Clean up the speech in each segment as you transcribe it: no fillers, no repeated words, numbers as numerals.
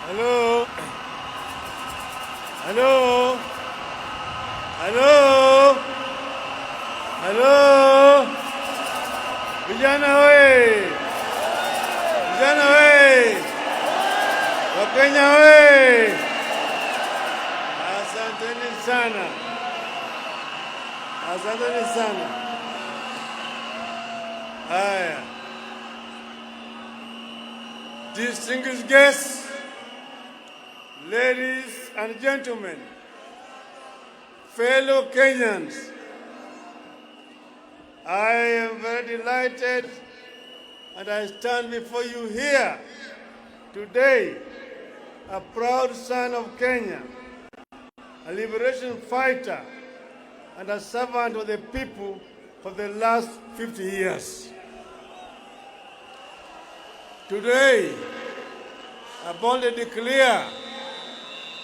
Hello? Hello? Hello? Hello? Vijana we! Vijana we! Wakenya we! Asanteni sana. Asanteni sana. Haya. Distinguished guests, ladies and gentlemen, fellow Kenyans, I am very delighted and I stand before you here today, a proud son of Kenya, a liberation fighter and a servant of the people for the last 50 years. Today, I boldly declare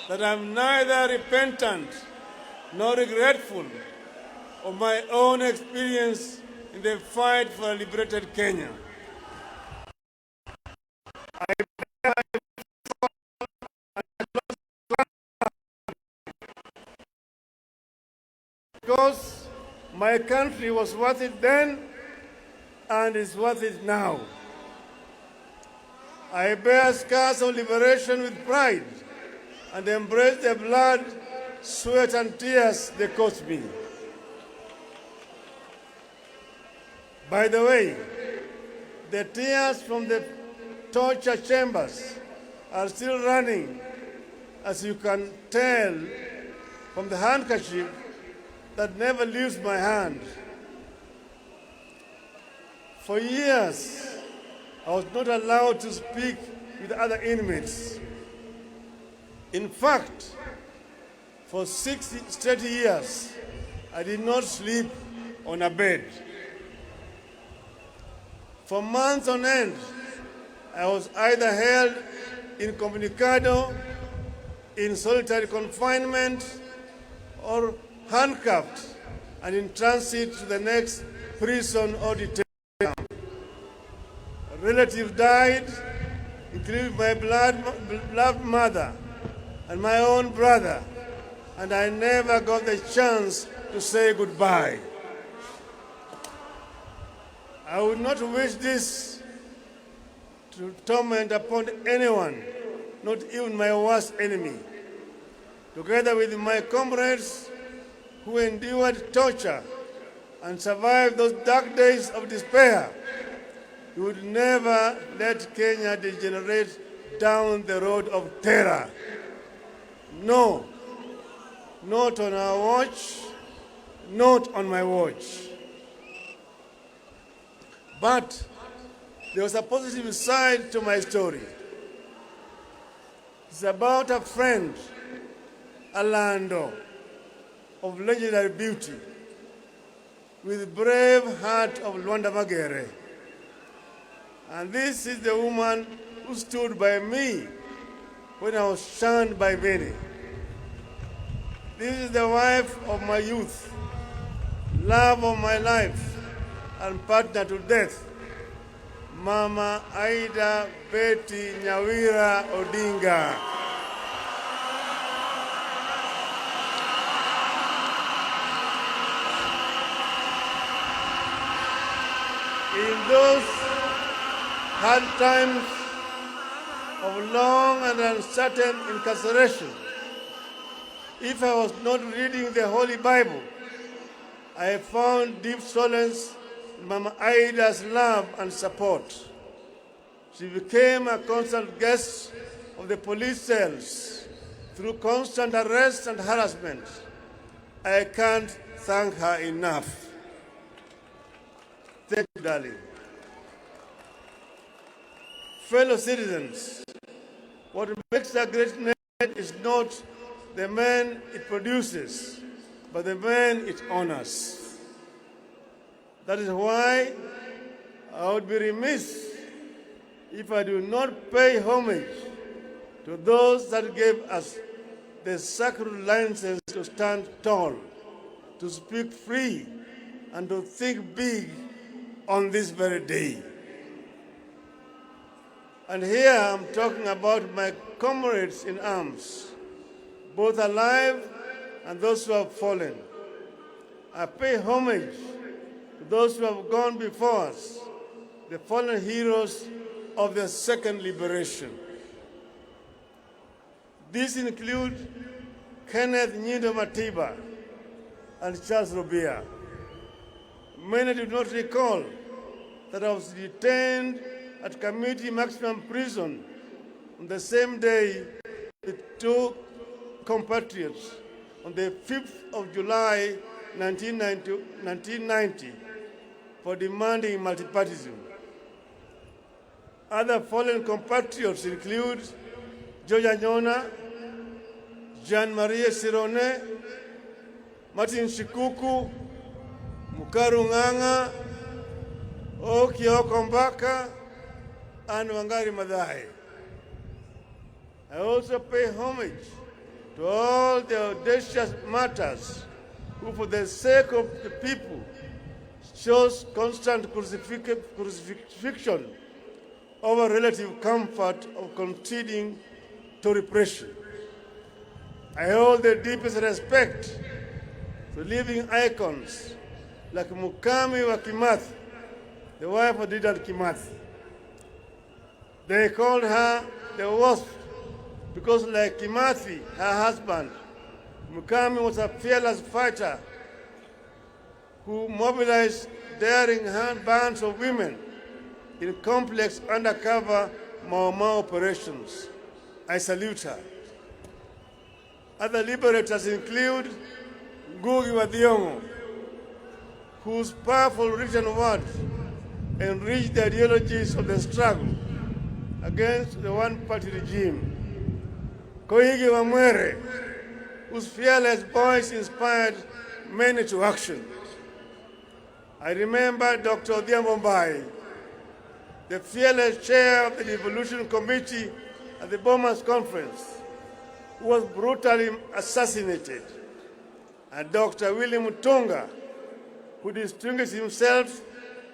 that I am neither repentant nor regretful of my own experience in the fight for a liberated Kenya. Because my country was worth it then and is worth it now. I bear scars of liberation with pride and embrace the blood, sweat, and tears they cost me. By the way, the tears from the torture chambers are still running, as you can tell from the handkerchief that never leaves my hand. For years, I was not allowed to speak with other inmates. In fact, for 60 straight years, I did not sleep on a bed. For months on end, I was either held incommunicado, in solitary confinement, or handcuffed and in transit to the next prison or detention camp. Relatives died, including my beloved mother and my own brother, and I never got the chance to say goodbye. I would not wish this to torment upon anyone, not even my worst enemy. Together with my comrades who endured torture and survived those dark days of despair, we would never let Kenya degenerate down the road of terror. No, not on our watch, not on my watch. But there was a positive side to my story. It's about a friend, Alando, of legendary beauty, with brave heart of Luanda Magere. And this is the woman who stood by me when I was shunned by many. This is the wife of my youth, love of my life, and partner to death, Mama Aida Betty Nyawira Odinga. In those hard times of long and uncertain incarceration, if I was not reading the Holy Bible, I found deep solace in Mama Aida's love and support. She became a constant guest of the police cells through constant arrest and harassment. I can't thank her enough. Thank you, darling. Fellow citizens, what makes a great nation is not the man it produces, but the man it honors. That is why I would be remiss if I do not pay homage to those that gave us the sacred license to stand tall, to speak free, and to think big on this very day. And here I'm talking about my comrades in arms, both alive and those who have fallen. I pay homage to those who have gone before us, the fallen heroes of the second liberation. These include Kenneth Nyindo Matiba and Charles Rubia. Many do not recall that I was detained at Community Maximum Prison on the same day with two compatriots on the 5th of July 1990 for demanding multipartyism. Other fallen compatriots include George Anyona, Jean-Marie Sirone, Martin Shikuku, Mukaru Ng'ang'a, Okioko Mbaka, and Wangari Maathai. I also pay homage to all the audacious martyrs who, for the sake of the people, chose constant crucifixion over relative comfort of conceding to repression. I hold the deepest respect to living icons like Mukami wa Kimathi, the wife of Dedan Kimathi. They called her the worst because, like Kimathi, her husband, Mukami was a fearless fighter who mobilized daring bands of women in complex undercover Mau Mau operations. I salute her. Other liberators include Ngugi wa Thiong'o, whose powerful written words enriched the ideologies of the struggle against the one-party regime. Koigi wa Mwere, whose fearless voice inspired many to action. I remember Dr. Odinga Mbai, the fearless chair of the Devolution Committee at the Bombers Conference, who was brutally assassinated, and Dr. William Mutunga, who distinguished himself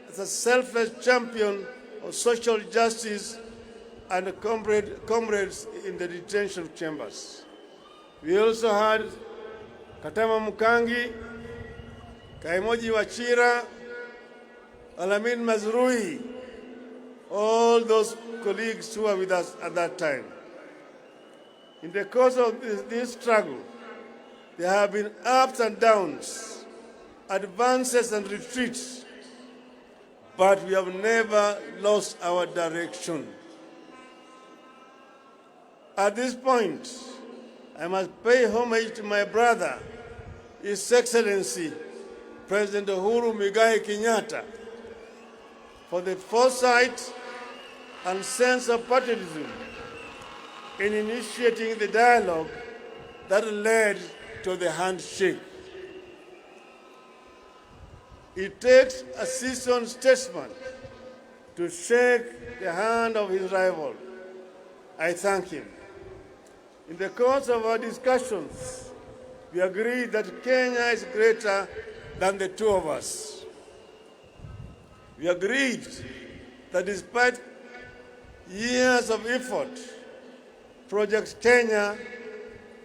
as a selfless champion of social justice and comrades in the detention chambers. We also had Katama Mukangi, Kaimoji Wachira, Alamin Mazrui, all those colleagues who were with us at that time. In the course of this struggle, there have been ups and downs, advances and retreats, but we have never lost our direction. At this point, I must pay homage to my brother, His Excellency, President Uhuru Muigai Kenyatta, for the foresight and sense of patriotism in initiating the dialogue that led to the handshake. It takes a seasoned statesman to shake the hand of his rival. I thank him. In the course of our discussions, we agreed that Kenya is greater than the two of us. We agreed that despite years of effort, Project Kenya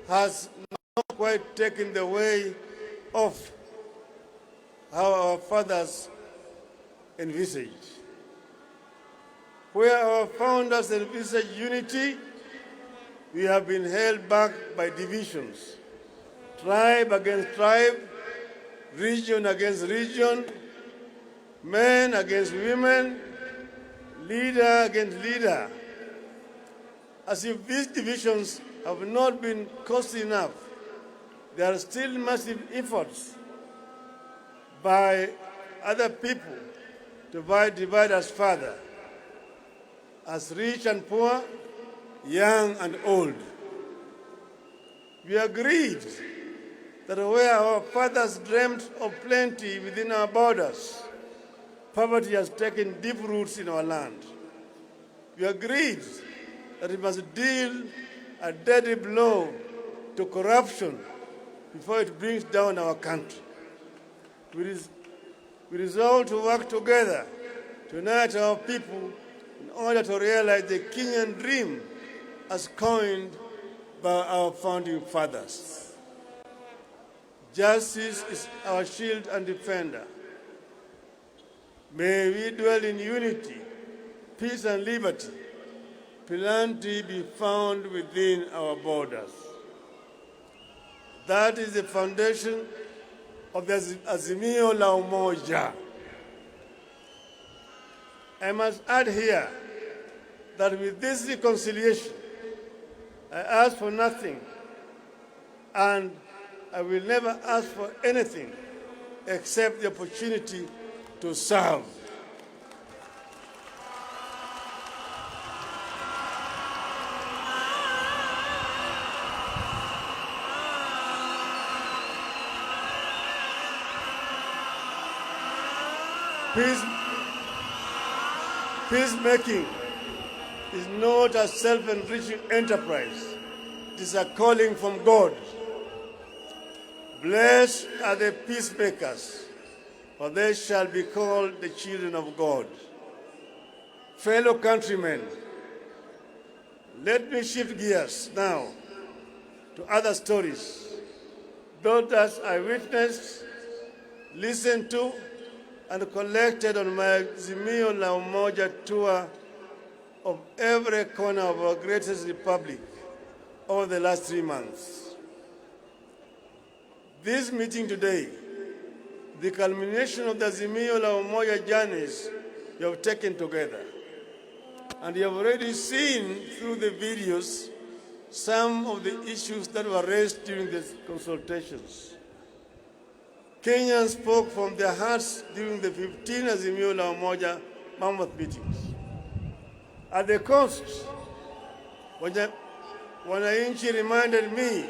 has not quite taken the way of how our fathers envisaged. Where our founders envisaged unity, we have been held back by divisions, tribe against tribe, region against region, men against women, leader against leader. As if these divisions have not been costly enough, there are still massive efforts by other people to divide us further, as rich and poor, young and old. We agreed that where our fathers dreamt of plenty within our borders, poverty has taken deep roots in our land. We agreed that we must deal a deadly blow to corruption before it brings down our country. We resolved to work together to unite our people in order to realize the Kenyan dream as coined by our founding fathers. Justice is our shield and defender. May we dwell in unity, peace and liberty. Plenty be found within our borders. That is the foundation of the Azimio la Umoja. I must add here that with this reconciliation, I ask for nothing, and I will never ask for anything except the opportunity to serve. Peacemaking is not a self-enriching enterprise. It is a calling from God. Blessed are the peacemakers, for they shall be called the children of God. Fellow countrymen, let me shift gears now to other stories, those that I witnessed, listened to, and collected on my Azimio la Umoja tour of every corner of our greatest republic over the last 3 months. This meeting today, the culmination of the Azimio la Umoja journeys you have taken together. And you have already seen through the videos some of the issues that were raised during the consultations. Kenyans spoke from their hearts during the 15 Azimio la Umoja mammoth meetings. At the coast, wananchi reminded me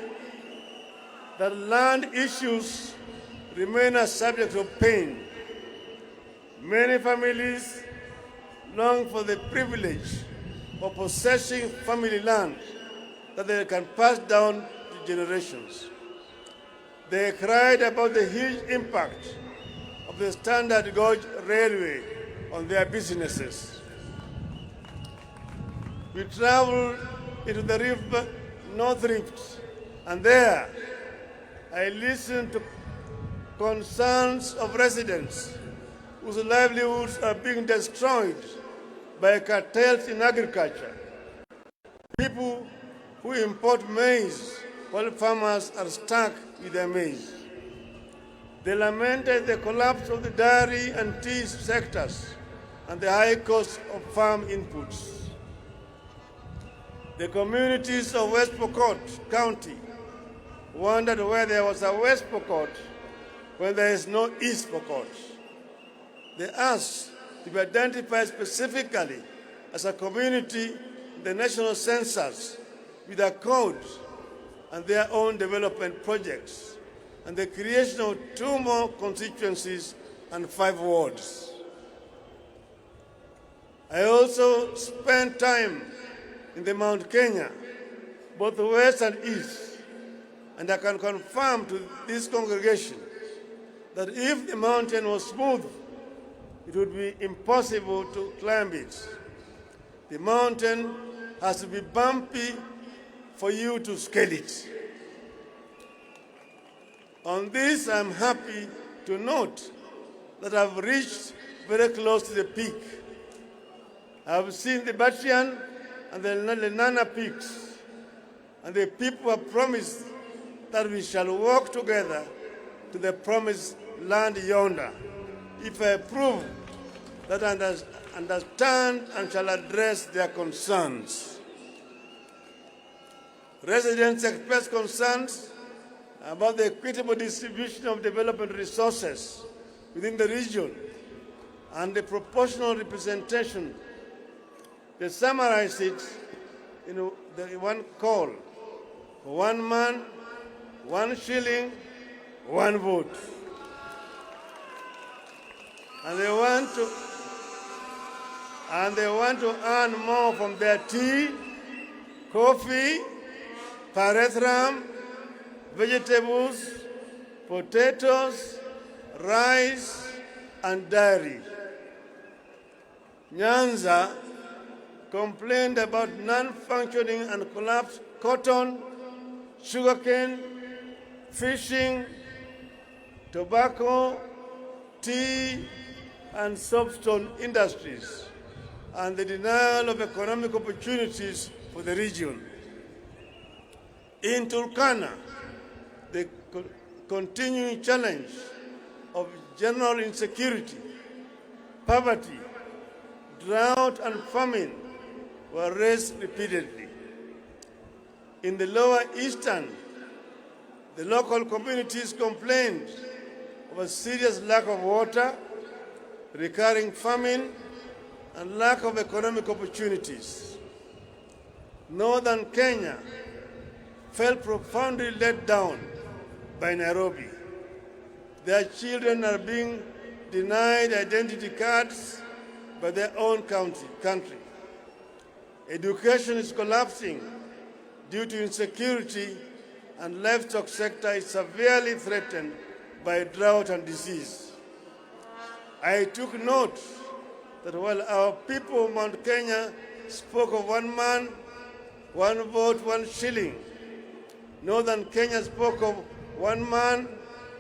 that land issues remain a subject of pain. Many families long for the privilege of possessing family land that they can pass down to generations. They cried about the huge impact of the standard gauge railway on their businesses. We traveled into the river North Rift, and there I listened to concerns of residents whose livelihoods are being destroyed by cartels in agriculture. People who import maize while farmers are stuck with their maize. They lamented the collapse of the dairy and tea sectors and the high cost of farm inputs. The communities of West Pokot County wondered where there was a West Pokot when there is no East Pokot. They asked to be identified specifically as a community in the national census with a code and their own development projects, and the creation of 2 more constituencies and 5 wards. I also spent time in the Mount Kenya, both west and east, and I can confirm to this congregation that if the mountain was smooth, it would be impossible to climb it. The mountain has to be bumpy for you to scale it. On this, I'm happy to note that I've reached very close to the peak. I've seen the Batian and the Lenana peaks, and the people have promised that we shall walk together to the promised land yonder, if I prove that I understand and shall address their concerns. Residents express concerns about the equitable distribution of development resources within the region and the proportional representation. They summarize it in the one call: 1 man, 1 shilling, 1 vote. And they want to earn more from their tea, coffee, pyrethrum, vegetables, potatoes, rice, and dairy. Nyanza complained about non-functioning and collapsed cotton, sugarcane, fishing, tobacco, tea, and soapstone industries, and the denial of economic opportunities for the region. In Turkana, the continuing challenge of general insecurity, poverty, drought, and famine were raised repeatedly. In the lower eastern, the local communities complained of a serious lack of water, recurring famine, and lack of economic opportunities. Northern Kenya felt profoundly let down by Nairobi. Their children are being denied identity cards by their own country. Education is collapsing due to insecurity, and livestock sector is severely threatened by drought and disease. I took note that while our people of Mount Kenya spoke of 1 man, 1 vote, 1 shilling, Northern Kenya spoke of 1 man,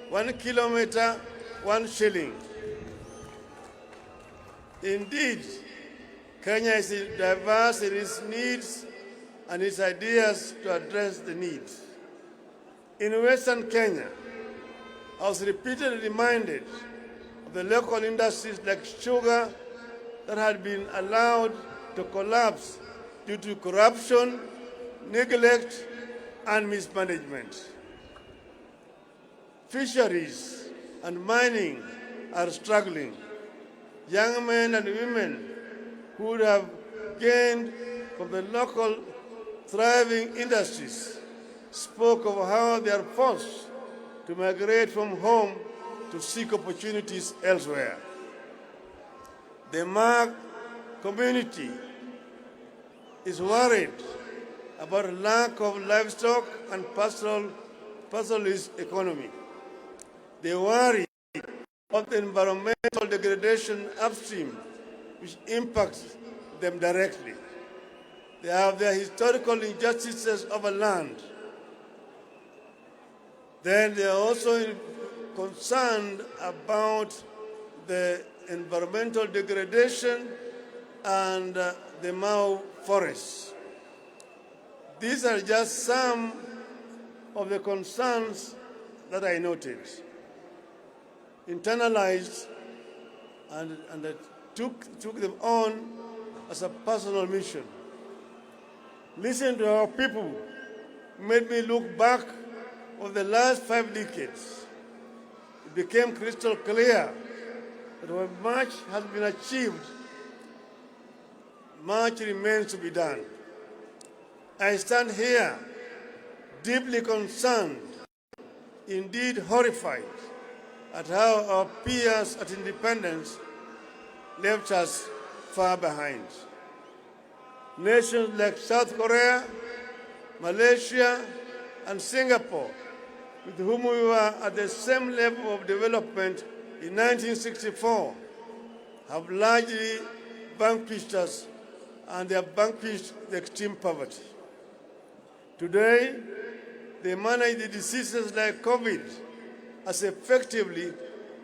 1 kilometer, 1 shilling. Indeed, Kenya is diverse in its needs and its ideas to address the needs. In Western Kenya, I was repeatedly reminded of the local industries like sugar that had been allowed to collapse due to corruption, neglect, and mismanagement. Fisheries and mining are struggling. Young men and women who would have gained from the local thriving industries spoke of how they are forced to migrate from home to seek opportunities elsewhere. The Mag community is worried about a lack of livestock and pastoralist economy. They worry about the environmental degradation upstream, which impacts them directly. They have their historical injustices over land. Then they are also concerned about the environmental degradation and the Mau forests. These are just some of the concerns that I noted, internalized, and I took them on as a personal mission. Listening to our people made me look back over the last 5 decades. It became crystal clear that while much has been achieved, much remains to be done. I stand here deeply concerned, indeed horrified, at how our peers at independence left us far behind. Nations like South Korea, Malaysia, and Singapore, with whom we were at the same level of development in 1964, have largely vanquished us, and they have vanquished the extreme poverty. Today, they manage the diseases like COVID as effectively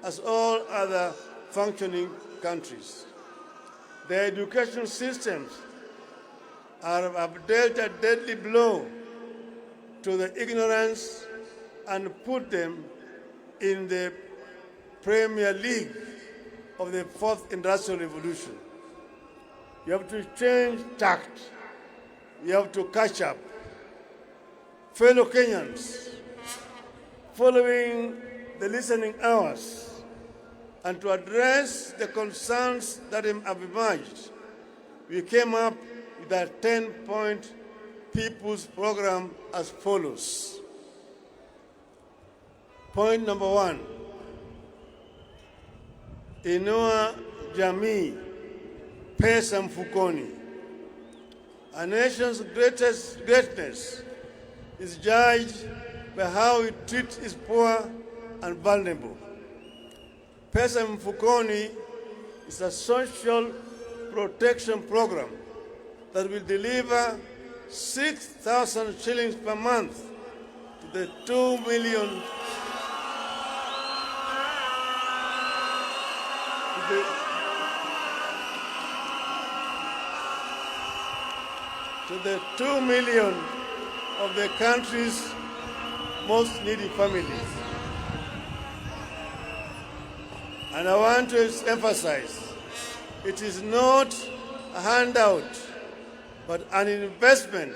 as all other functioning countries. Their education systems have dealt a deadly blow to the ignorance and put them in the Premier League of the 4th Industrial Revolution. You have to change tact. You have to catch up. Fellow Kenyans, following the listening hours and to address the concerns that have emerged, we came up with a 10-point people's program as follows. Point number 1, inua jamii, pesa mfukoni. A nation's greatness is judged by how it treats its poor and vulnerable. Pesa mfukoni is a social protection program that will deliver 6,000 shillings per month to the 2 million of the country's most needy families. And I want to emphasize, it is not a handout, but an investment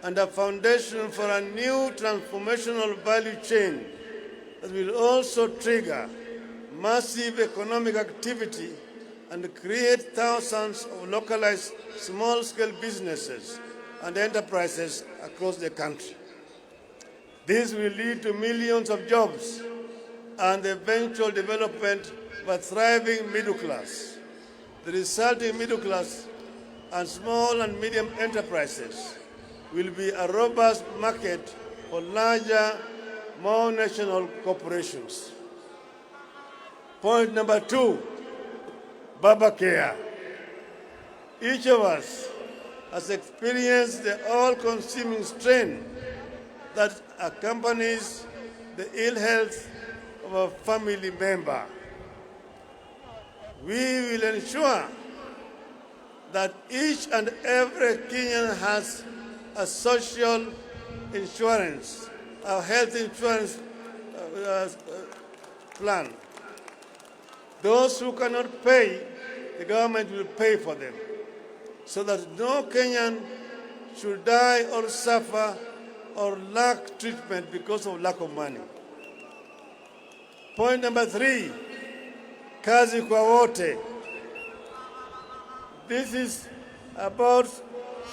and a foundation for a new transformational value chain that will also trigger massive economic activity and create thousands of localized small-scale businesses and enterprises across the country. This will lead to millions of jobs and the eventual development of a thriving middle class. The resulting middle class and small and medium enterprises will be a robust market for larger, more national corporations. Point number 2, Baba Care. Each of us has experienced the all-consuming strain that accompanies the ill health of a family member. We will ensure that each and every Kenyan has a social insurance, a health insurance plan. Those who cannot pay, the government will pay for them, so that no Kenyan should die or suffer or lack treatment because of lack of money. Point number 3, kazi kwa wote. This is about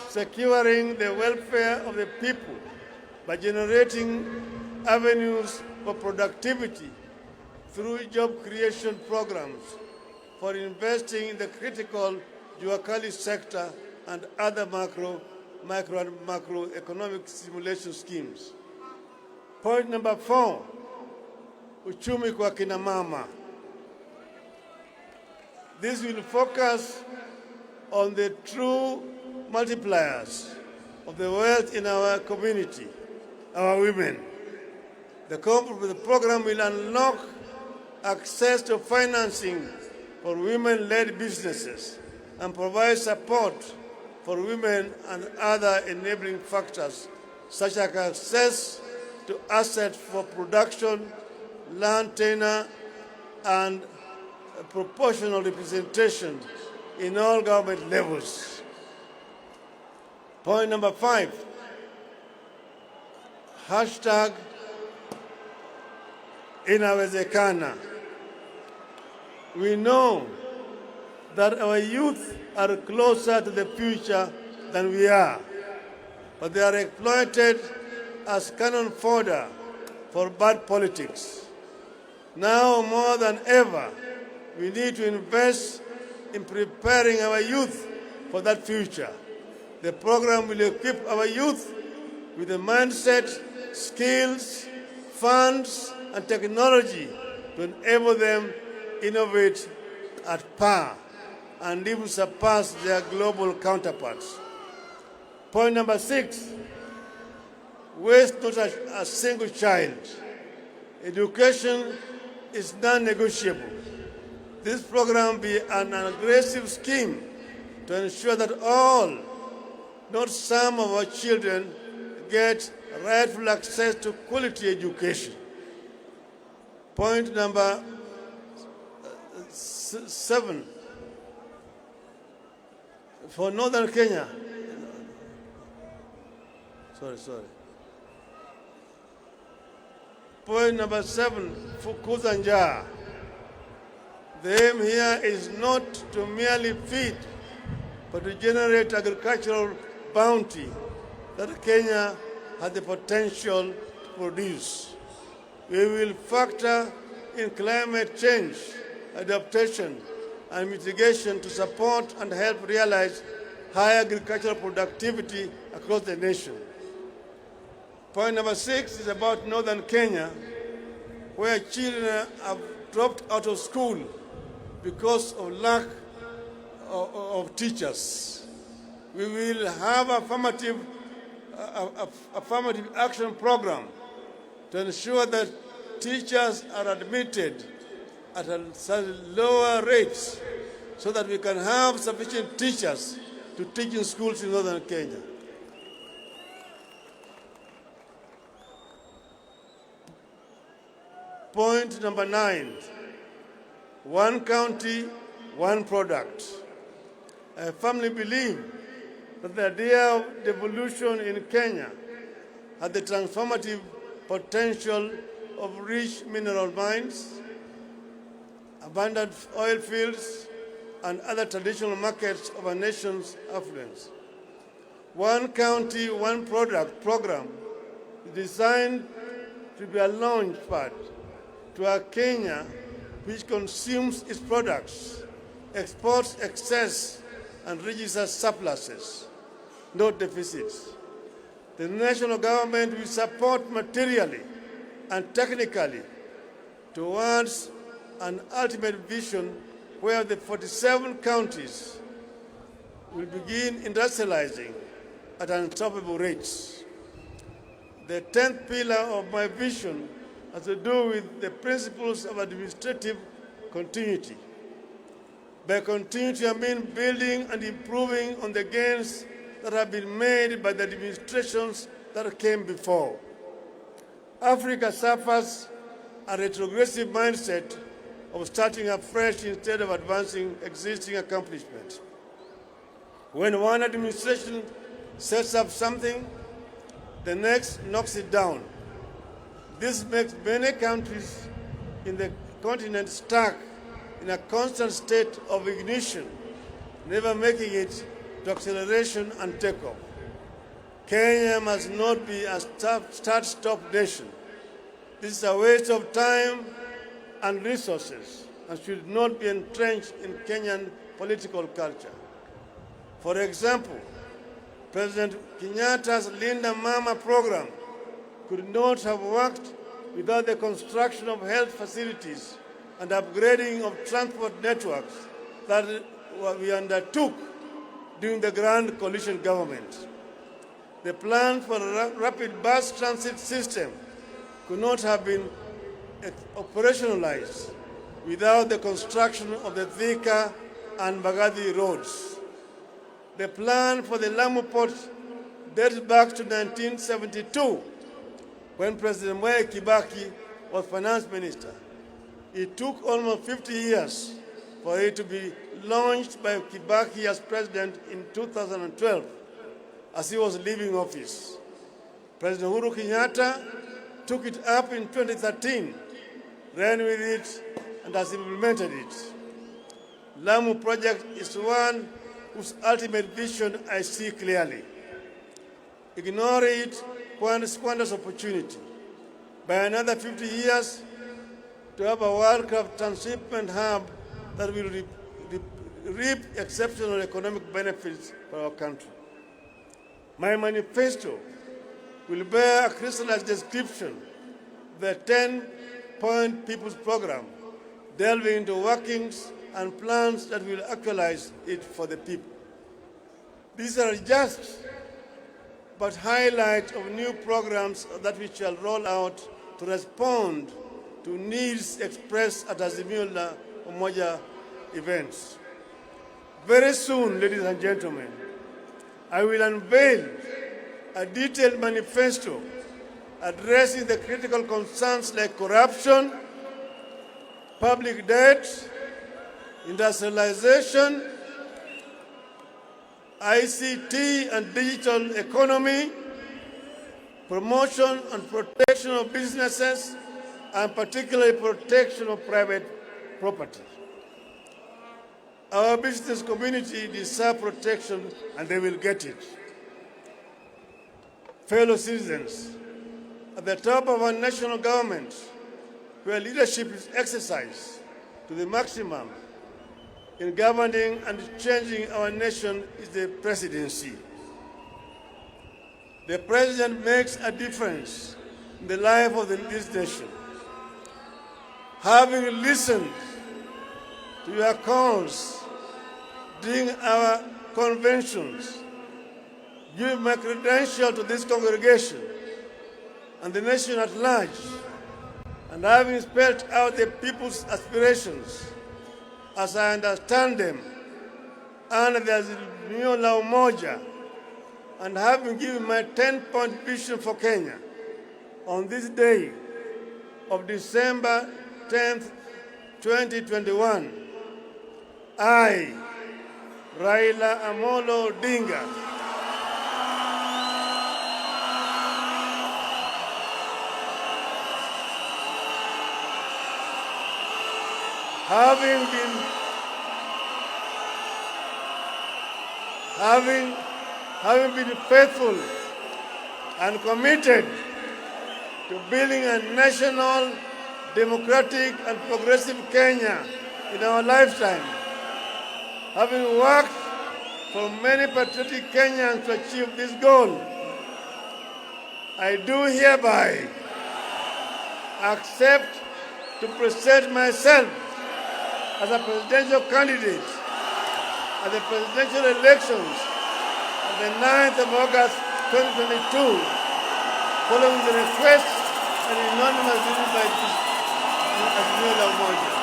securing the welfare of the people by generating avenues for productivity through job creation programs, for investing in the critical Juakali sector and other micro and macroeconomic stimulation schemes. Point number 4, uchumi kwa kina mama. This will focus on the true multipliers of the wealth in our community, our women. The program will unlock access to financing for women-led businesses and provide support for women and other enabling factors such as access to assets for production, land tenure, and proportional representation in all government levels. Point number 5, hashtag inawezekana. We know that our youth are closer to the future than we are, but they are exploited as cannon fodder for bad politics. Now more than ever, we need to invest in preparing our youth for that future. The program will equip our youth with the mindset, skills, funds, and technology to enable them innovate at par and even surpass their global counterparts. Point number 6, waste not a single child. Education is non-negotiable. This program will be an aggressive scheme to ensure that all, not some of our children, get rightful access to quality education. Point number 7, for Northern Kenya. Sorry. Point number 7, for Kuzanja. The aim here is not to merely feed, but to generate agricultural bounty that Kenya has the potential to produce. We will factor in climate change, adaptation, and mitigation to support and help realize high agricultural productivity across the nation. Point number 6 is about Northern Kenya, where children have dropped out of school because of lack of teachers. We will have affirmative action program to ensure that teachers are admitted at lower rates so that we can have sufficient teachers to teach in schools in northern Kenya. Point number 9, one county, one product. I firmly believe that the idea of devolution in Kenya has the transformative potential of rich mineral mines, abundant oil fields, and other traditional markets of our nation's affluence. One county, one product program is designed to be a launch pad to a Kenya which consumes its products, exports excess, and registers surpluses, not deficits. The national government will support materially and technically towards an ultimate vision where the 47 counties will begin industrializing at unstoppable rates. The 10th pillar of my vision has to do with the principles of administrative continuity. By continuity, I mean building and improving on the gains that have been made by the administrations that came before. Africa suffers a retrogressive mindset of starting afresh instead of advancing existing accomplishments. When one administration sets up something, the next knocks it down. This makes many countries in the continent stuck in a constant state of ignition, never making it to acceleration and takeoff. Kenya must not be a start-stop nation. This is a waste of time and resources and should not be entrenched in Kenyan political culture. For example, President Kenyatta's Linda Mama program could not have worked without the construction of health facilities and upgrading of transport networks that we undertook during the Grand Coalition government. The plan for a rapid bus transit system could not have been operationalized without the construction of the Thika and Mbagathi roads. The plan for the Lamu port dates back to 1972, when President Mwai Kibaki was finance minister. It took almost 50 years for it to be launched by Kibaki as president in 2012, as he was leaving office. President Uhuru Kenyatta took it up in 2013, ran with it, and has implemented it. Lamu project is one whose ultimate vision I see clearly. Ignore it squanders opportunity. By another 50 years, to have a world-class transshipment hub that will reap exceptional economic benefits for our country. My manifesto will bear a crystallized description of the 10-point People's Program, delving into workings and plans that will actualize it for the people. These are just but highlight of new programs that we shall roll out to respond to needs expressed at Azimio la Umoja events. Very soon, ladies and gentlemen, I will unveil a detailed manifesto addressing the critical concerns like corruption, public debt, industrialization, ICT and digital economy, promotion and protection of businesses, and particularly protection of private property. Our business community deserves protection, and they will get it. Fellow citizens, at the top of our national government, where leadership is exercised to the maximum in governing and changing our nation, is the presidency. The president makes a difference in the life of this nation. Having listened to your calls during our conventions give my credential to this congregation and the nation at large, and having spelled out the people's aspirations as I understand them under the Azimio la Umoja, and having given my 10-point vision for Kenya on this day of December 10th, 2021, I, Raila Amolo Odinga, having been faithful and committed to building a national, democratic and progressive Kenya in our lifetime, having worked for many patriotic Kenyans to achieve this goal, I do hereby accept to present myself as a presidential candidate at the presidential elections on the 9th of August 2022, following the request and unanimous decision by Azimio la Umoja.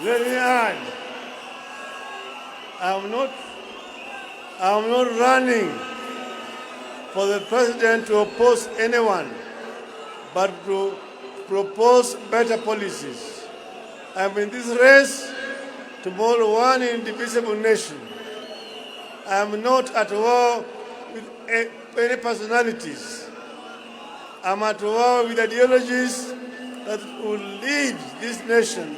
Let me add, I'm not running for the president to oppose anyone, but to propose better policies. I'm in this race to mold one indivisible nation. I'm not at war with any personalities. I'm at war with ideologies that will lead this nation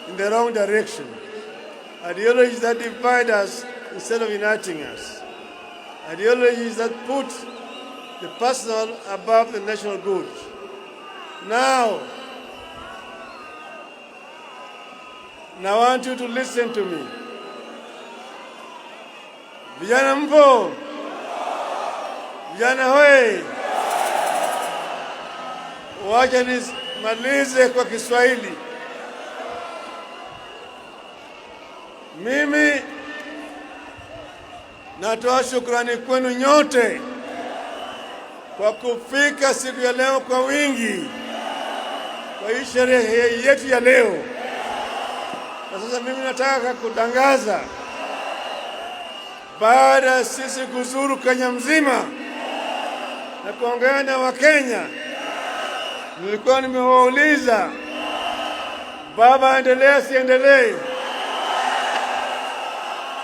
in the wrong direction. Ideologies that divide us instead of uniting us. Ideologies that put the personal above the national good. Now I want you to listen to me. Vijana mpo? Vijana hoi? Wacha nimalize kwa Kiswahili. Mimi natoa shukrani kwenu nyote kwa kufika siku ya leo kwa wingi kwa hii sherehe yetu ya leo. Na sasa mimi nataka kutangaza, baada ya sisi kuzuru Kenya mzima na kuongea na Wakenya, nilikuwa nimewauliza, baba aendelee siendelee?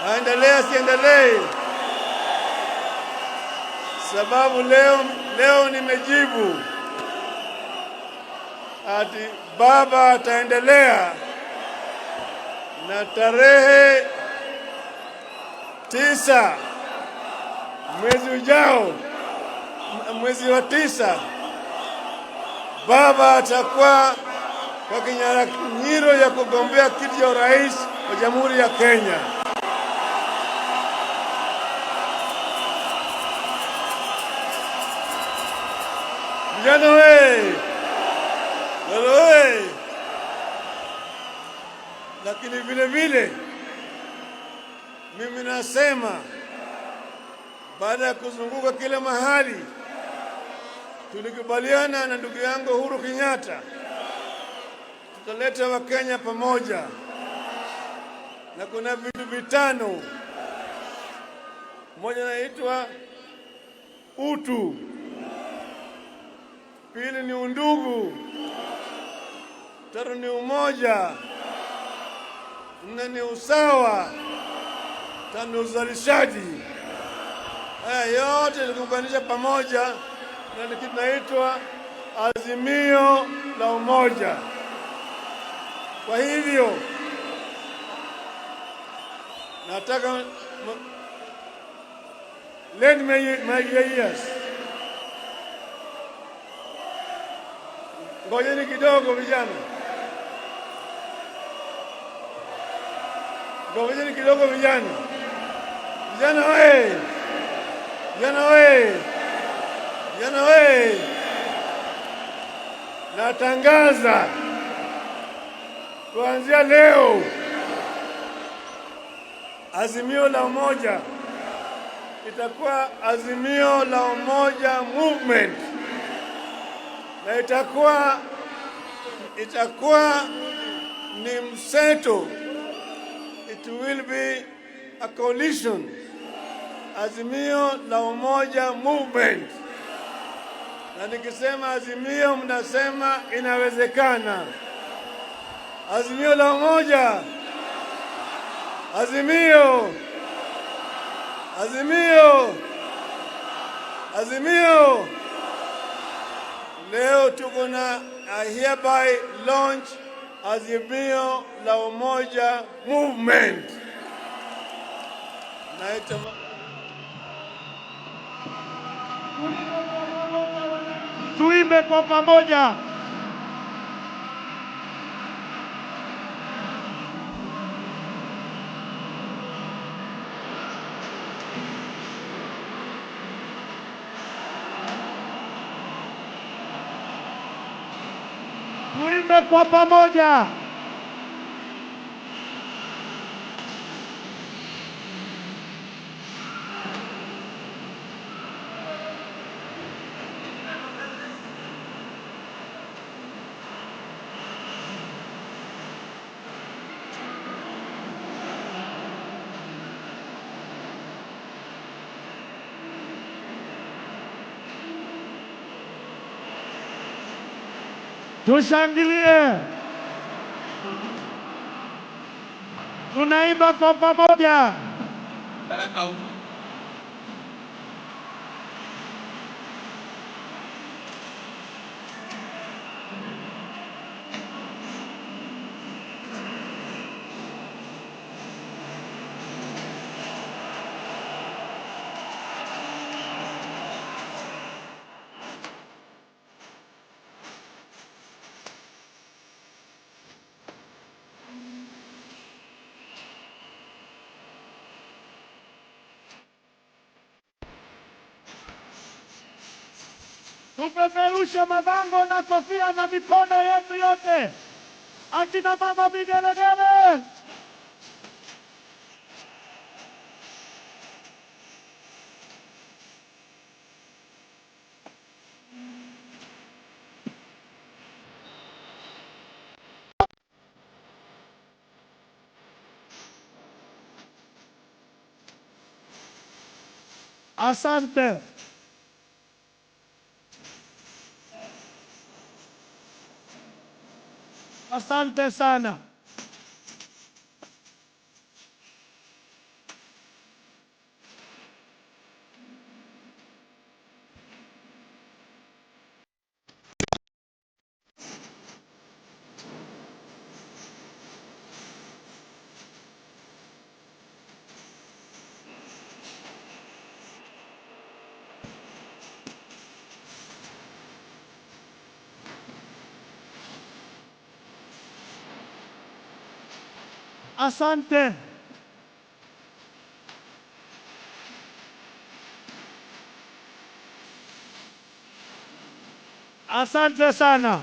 Aendelee siendelee? Sababu leo nimejibu ati baba ataendelea, na tarehe 9 mwezi ujao, mwezi wa 9, baba atakuwa kwa kinyang'anyiro ya kugombea kiti cha urais wa Jamhuri ya Kenya. Vijana we! Wewe! Lakini vile vile mimi nasema, baada ya kuzunguka kila mahali, tulikubaliana na ndugu yangu Uhuru Kenyatta tutaleta Wakenya pamoja, na kuna vitu vitano. Moja inaitwa utu, pili ni undugu, tatu ni umoja, nne ni usawa, tano ni uzalishaji. Haya yote tuliunganisha pamoja na kitu kinaitwa Azimio la Umoja. Kwa hivyo nataka lend my ears. Ngojeni kidogo vijana. Ngojeni kidogo vijana. Vijana we. Vijana we. Vijana we. Natangaza kuanzia leo Azimio la Umoja itakuwa Azimio la Umoja Movement, na itakuwa ni mseto. It will be a coalition. Azimio la Umoja Movement. Na nikisema azimio mnasema inawezekana. Azimio la Umoja. Azimio. Azimio. Azimio. Leo tuko na hereby launch Azimio la Umoja Movement. Tuimbe kwa pamoja. Tuimbe kwa pamoja. Tushangilie. Tunaimba kwa pamoja. Tupeperushe mabango na kofia na mikono yetu yote. Akina mama vigelegele. Asante. Asante sana. Asante. Asante sana.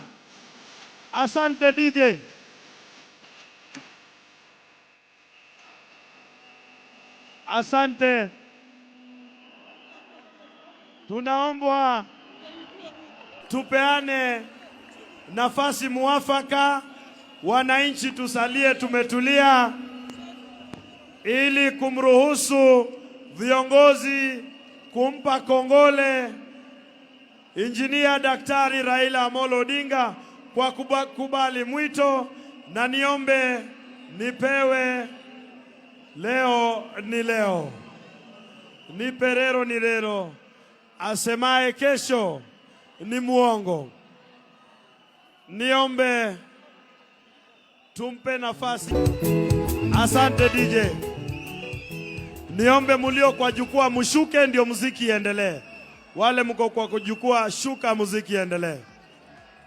Asante DJ. Asante. Tunaomba tupeane nafasi muafaka, wananchi tusalie tumetulia ili kumruhusu viongozi kumpa kongole Injinia Daktari Raila Amolo Odinga kwa kubali mwito, na niombe nipewe leo ni leo, nipe leo ni leo, asemaye kesho ni muongo. Niombe tumpe nafasi. Asante DJ. Niombe mulio kwa jukwaa mushuke ndio muziki iendelee. Wale mko kwa jukwaa shuka, muziki iendelee.